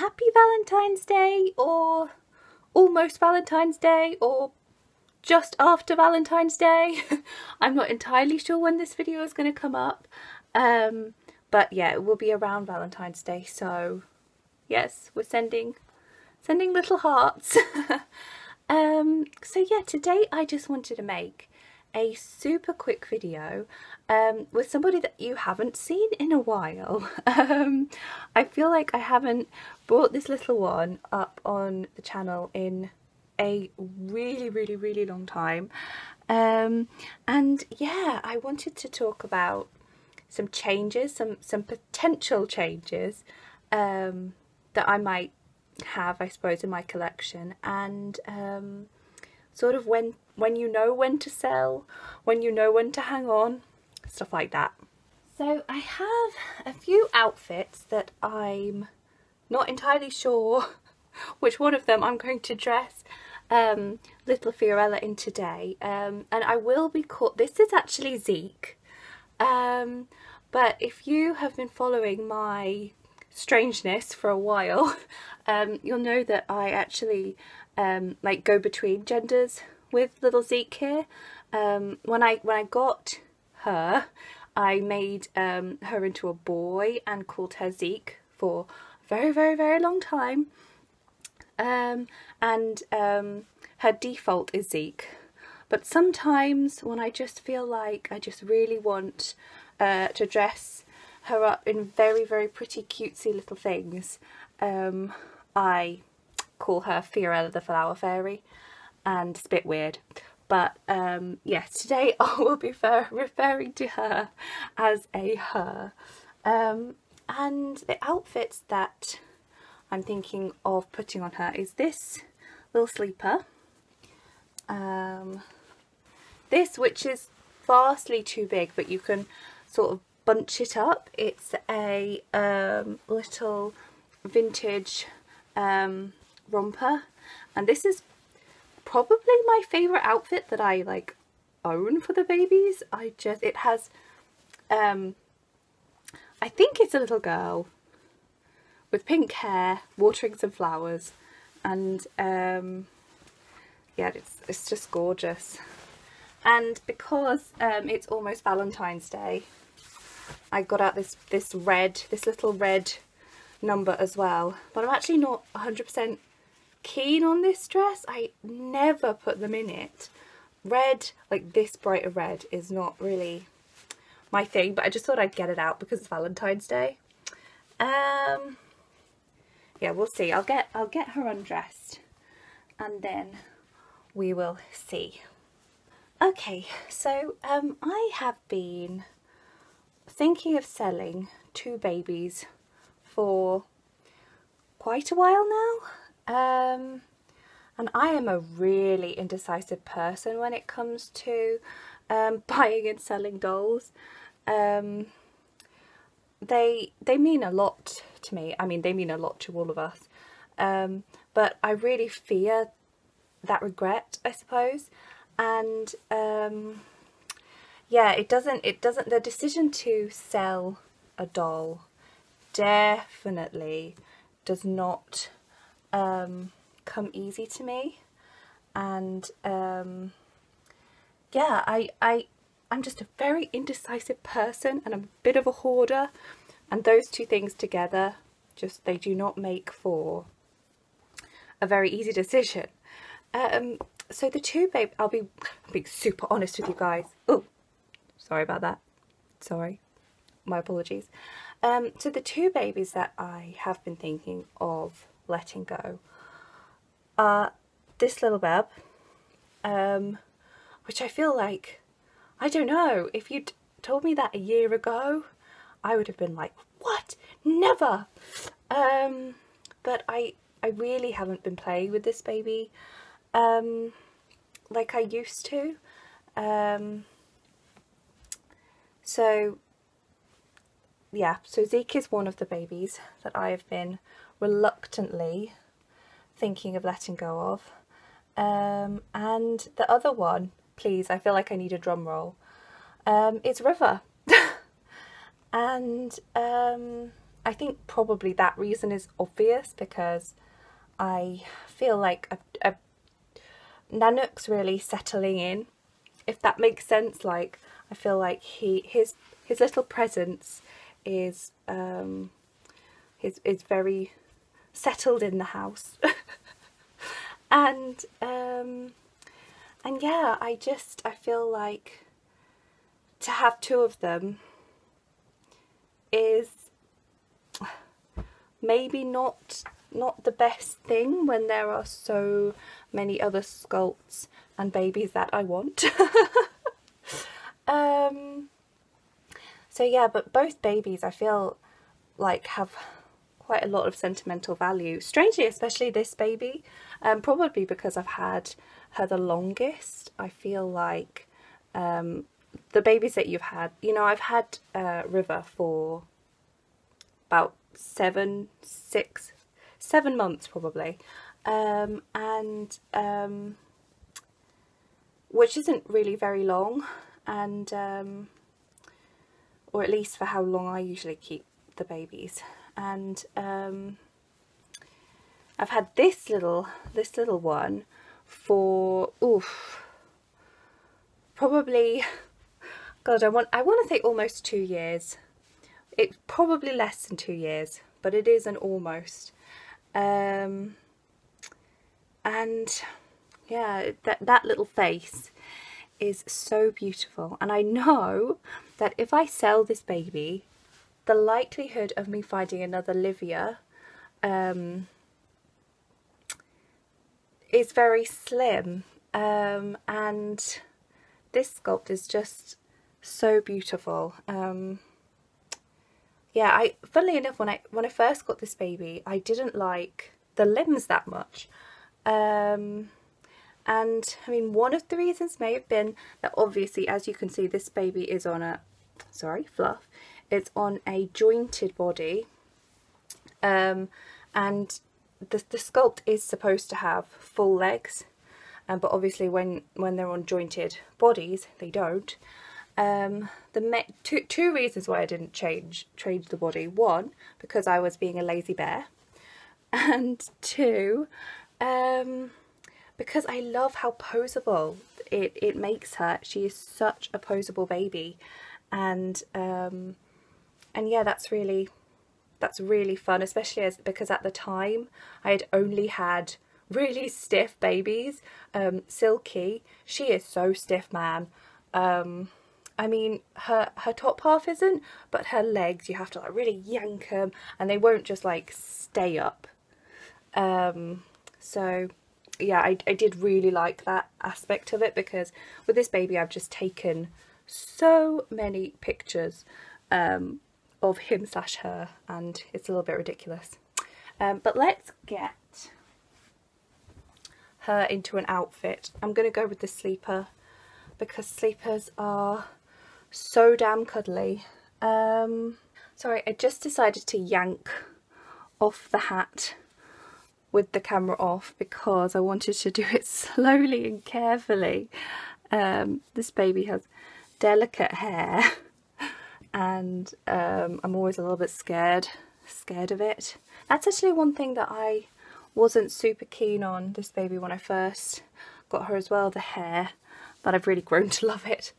happy Valentine's Day, or almost Valentine's Day, or just after Valentine's Day. I'm not entirely sure when this video is going to come up, but yeah, it will be around Valentine's Day, so yes, we're sending little hearts. So yeah, today I just wanted to make a super quick video with somebody that you haven't seen in a while. I feel like I haven't brought this little one up on the channel in a really long time, and yeah, I wanted to talk about some changes, some potential changes that I might have, I suppose, in my collection, and sort of when you know when to sell, when you know when to hang on, stuff like that. So I have a few outfits that I'm not entirely sure which one of them I'm going to dress little Fiorella in today, and I will be this is actually Zeke, but if you have been following my strangeness for a while, you'll know that I actually like go between genders with little Zeke here. When I got her, I made her into a boy and called her Zeke for a very long time, and her default is Zeke, but sometimes when I just feel like I just really want to dress her up in very pretty cutesy little things, I call her Fiorella the Flower Fairy, and it's a bit weird, but yes, today I will be referring to her as a her, and the outfits that I'm thinking of putting on her is this little sleeper, this, which is vastly too big, but you can sort of bunch it up. It's a little vintage romper, and this is probably my favourite outfit that I like own for the babies. It has I think it's a little girl with pink hair watering some flowers, and yeah, it's just gorgeous. And because it's almost Valentine's Day, I got out this little red number as well, but I'm actually not 100% keen on this dress. I never put them in it. Red, like this bright of red, is not really my thing, but I just thought I'd get it out because it's Valentine's Day. Yeah, we'll see. I'll get her undressed and then we will see. Okay, so I have been thinking of selling two babies for quite a while now, and I am a really indecisive person when it comes to buying and selling dolls. They mean a lot to me. I mean, they mean a lot to all of us, but I really fear that regret, I suppose. And yeah, the decision to sell a doll definitely does not come easy to me, and yeah, I'm just a very indecisive person, and I'm a bit of a hoarder, and those two things together, they do not make for a very easy decision. So the two I'll be being super honest with you guys. Oh, sorry about that. Sorry, my apologies. So the two babies that I have been thinking of letting go are this little beb, which I feel like, I don't know, if you'd told me that a year ago, I would have been like, what? Never! But I really haven't been playing with this baby like I used to. So yeah, so Zeke is one of the babies that I have been reluctantly thinking of letting go of. And the other one, please, I feel like I need a drum roll, it's River. And I think probably that reason is obvious, because I feel like Nanook's really settling in, if that makes sense. Like, I feel like his little presence is very settled in the house. and yeah, I feel like to have two of them is maybe not the best thing when there are so many other sculpts and babies that I want. So yeah, but both babies I feel like have quite a lot of sentimental value. Strangely, especially this baby, probably because I've had her the longest. I feel like the babies that you've had, you know, I've had River for about 7 months probably, which isn't really very long, and or at least for how long I usually keep the babies. And I've had this little one for probably, God, I want to say almost 2 years. It's probably less than 2 years, but it is an almost. And yeah, that little face is so beautiful, and I know that if I sell this baby, the likelihood of me finding another Livia is very slim, and this sculpt is just so beautiful. Yeah, funnily enough, when I first got this baby, I didn't like the limbs that much. And I mean, one of the reasons may have been that obviously, as you can see, this baby is on a, Fluff, it's on a jointed body, and the sculpt is supposed to have full legs, but obviously when they're on jointed bodies, they don't. Two reasons why I didn't change the body. One, because I was being a lazy bear, and two, because I love how poseable it makes her. She is such a poseable baby, and yeah, that's really fun, especially because at the time I had only had really stiff babies. Silky, she is so stiff, man. I mean, her top half isn't, but her legs, you have to like really yank them, and they won't just like stay up. So yeah, I did really like that aspect of it, because with this baby I've just taken so many pictures of him / her, and it's a little bit ridiculous. But let's get her into an outfit. I'm going to go with the sleeper, because sleepers are so damn cuddly. Sorry, I just decided to yank off the hat with the camera off because I wanted to do it slowly and carefully. This baby has delicate hair, and I'm always a little bit scared of it. That's actually one thing that I wasn't super keen on this baby when I first got her as well, the hair, but I've really grown to love it.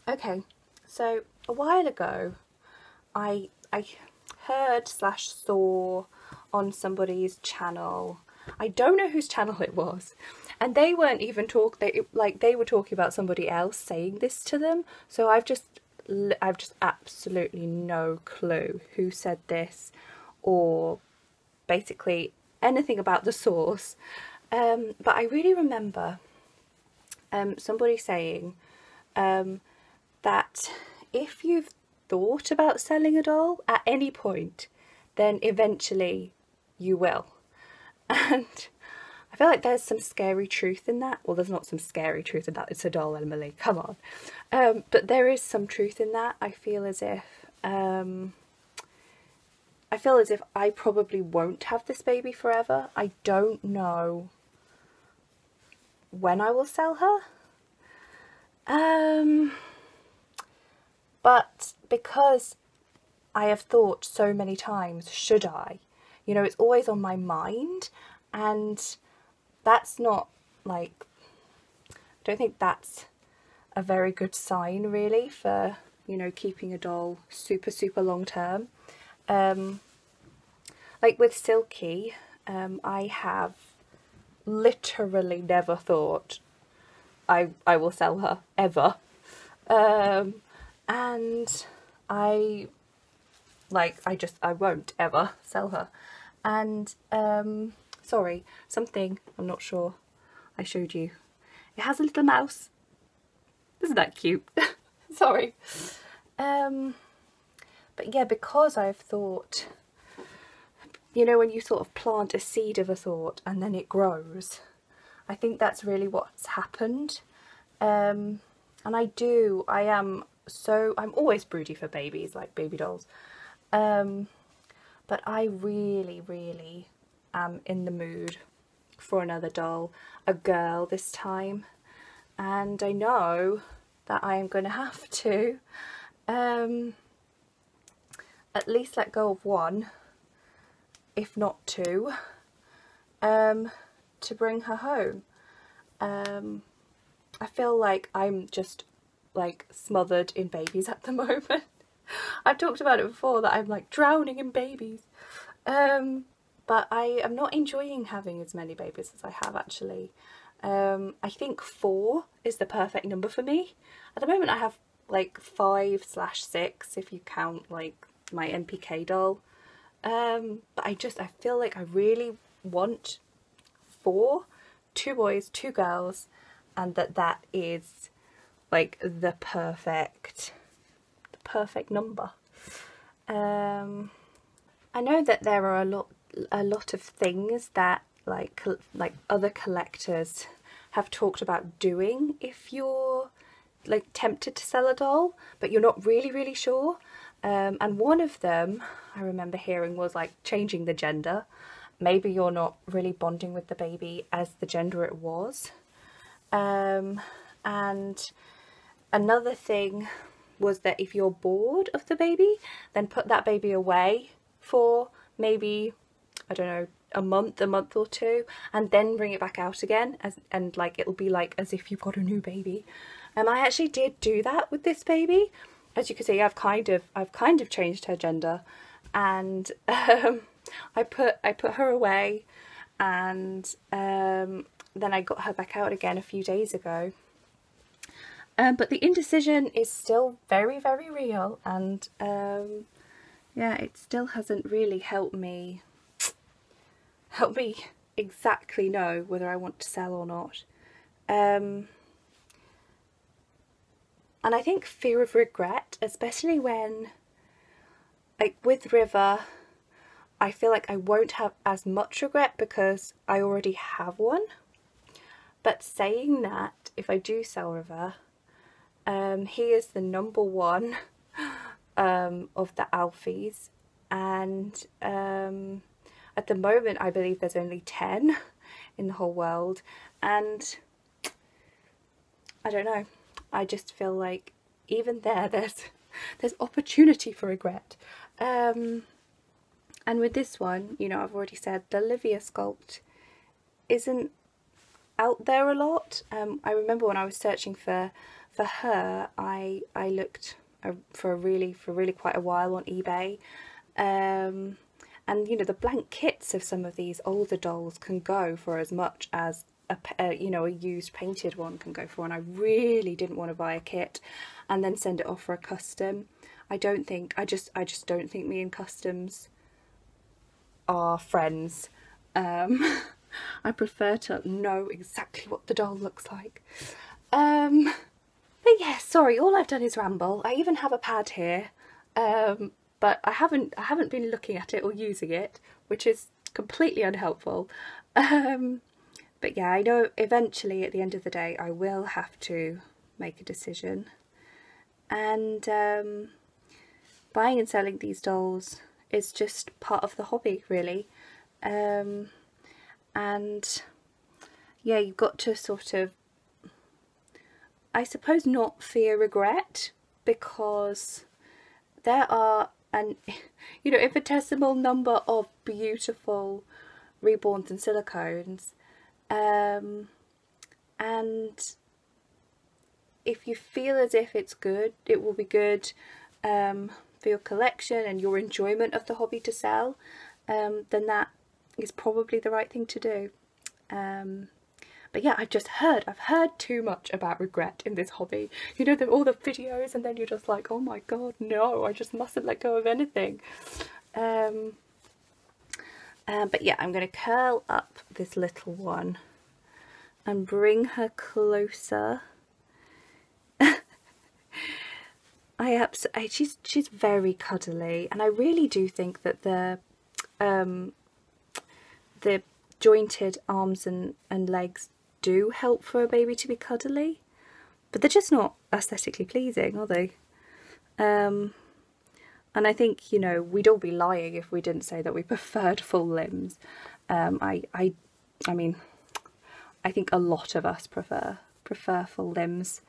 Okay, so a while ago I heard / saw on somebody's channel, I don't know whose channel it was, and they weren't even they were talking about somebody else saying this to them, so I've just absolutely no clue who said this or basically anything about the source, but I really remember somebody saying that if you've thought about selling a doll at any point, then eventually you will. And I feel like there's some scary truth in that. Well, there's not some scary truth in that, it's a doll, Emily, come on. But there is some truth in that. I feel as if I probably won't have this baby forever. I don't know when I will sell her. But because I have thought so many times, should I? You know, it's always on my mind, and that's not like, I don't think that's a very good sign really for, you know, keeping a doll super long term. Like with Silky, I have literally never thought I will sell her ever, and I won't ever sell her. And sorry, something I'm not sure I showed you. It has a little mouse. Isn't that cute? Sorry. But yeah, because I've thought, you know, when you sort of plant a seed of a thought and then it grows, I think that's really what's happened. And I'm always broody for babies, like baby dolls. But I really am in the mood for another doll, a girl this time. And I know that I am going to have to at least let go of one, if not two, to bring her home. I feel like I'm just like smothered in babies at the moment. I've talked about it before, that I'm like drowning in babies. But I am not enjoying having as many babies as I have actually. I think 4 is the perfect number for me. At the moment I have like 5/6 if you count like my NPK doll. But I feel like I really want 4, 2 boys, 2 girls, and that is like the perfect number. I know that there are a lot of things that like other collectors have talked about doing if you're like tempted to sell a doll but you're not really sure. And one of them I remember hearing was like changing the gender. Maybe you're not really bonding with the baby as the gender it was. And another thing was that if you're bored of the baby, then put that baby away for maybe, I don't know, a month or two, and then bring it back out again, and like it'll be like as if you've got a new baby. And I actually did do that with this baby. As you can see, I've kind of changed her gender, and I put her away, and then I got her back out again a few days ago. But the indecision is still very real, and yeah, it still hasn't really helped me exactly know whether I want to sell or not. And I think fear of regret, especially when, like with River, I feel like I won't have as much regret because I already have one. But saying that, if I do sell River, he is the number 1 of the Alfies, and at the moment I believe there's only 10 in the whole world, and I don't know, I just feel like even there's opportunity for regret. And with this one, you know, I've already said the Olivia sculpt isn't out there a lot. I remember when I was searching for her, I looked for really quite a while on eBay, and you know, the blank kits of some of these older dolls can go for as much as a used painted one can go for, and I really didn't want to buy a kit and then send it off for a custom. I just don't think me and customs are friends. I prefer to know exactly what the doll looks like. But yeah, sorry, all I've done is ramble. I even have a pad here, but I haven't been looking at it or using it, which is completely unhelpful. But yeah, I know eventually at the end of the day I will have to make a decision. And buying and selling these dolls is just part of the hobby, really. And yeah, you've got to sort of, I suppose, not fear regret, because there are an infinitesimal number of beautiful reborns and silicones, and if you feel as if it's good, it will be good for your collection and your enjoyment of the hobby to sell, then that is probably the right thing to do. But yeah, I've heard too much about regret in this hobby. You know, all the videos, and then you're just like, oh my god, no, I just mustn't let go of anything. But yeah, I'm going to curl up this little one and bring her closer. She's very cuddly, and I really do think that the jointed arms and legs do help for a baby to be cuddly, but they're just not aesthetically pleasing, are they? And I think, you know, we'd all be lying if we didn't say that we preferred full limbs. I mean, I think a lot of us prefer full limbs.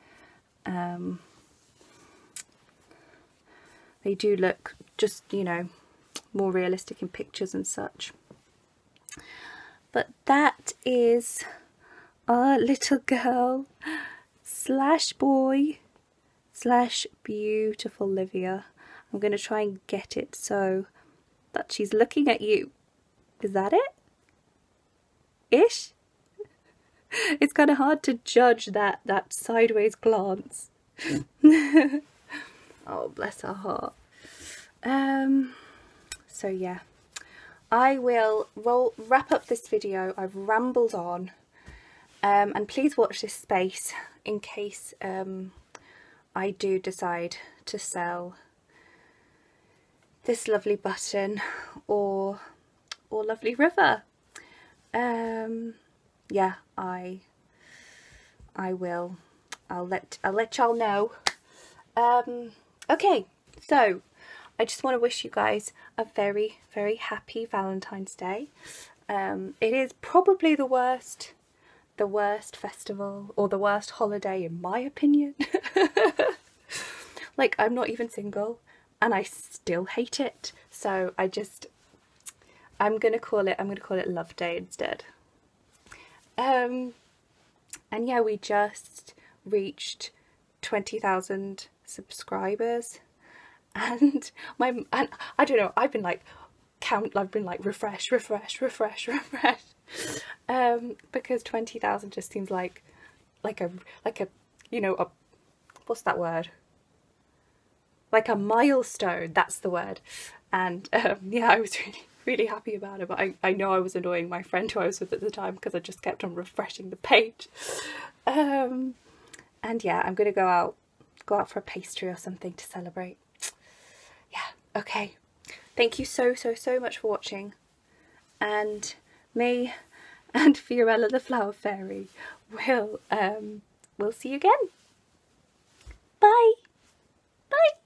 They do look just, you know, more realistic in pictures and such. But that is our little girl slash boy slash beautiful Livia. I'm going to try and get it so that she's looking at you. Is that it? Ish? It's kind of hard to judge that sideways glance. Oh, bless her heart. So yeah, I will wrap up this video. I've rambled on, and please watch this space in case I do decide to sell this lovely button or lovely river. Yeah, I will. I'll let y'all know. Okay, so I just want to wish you guys a very, very happy Valentine's Day. It is probably the worst festival or the worst holiday in my opinion. Like, I'm not even single and I still hate it. So I'm gonna call it Love Day instead. And yeah, we just reached 20,000 subscribers, and I don't know, I've been like refresh, because 20,000 just seems like a you know, what's that word, like a milestone, that's the word. And yeah, I was really happy about it, but I know I was annoying my friend who I was with at the time because I just kept on refreshing the page. And yeah, I'm gonna go out for a pastry or something to celebrate. Yeah, okay. Thank you so much for watching, and me and Fiorella the Flower Fairy will we'll see you again. Bye. Bye.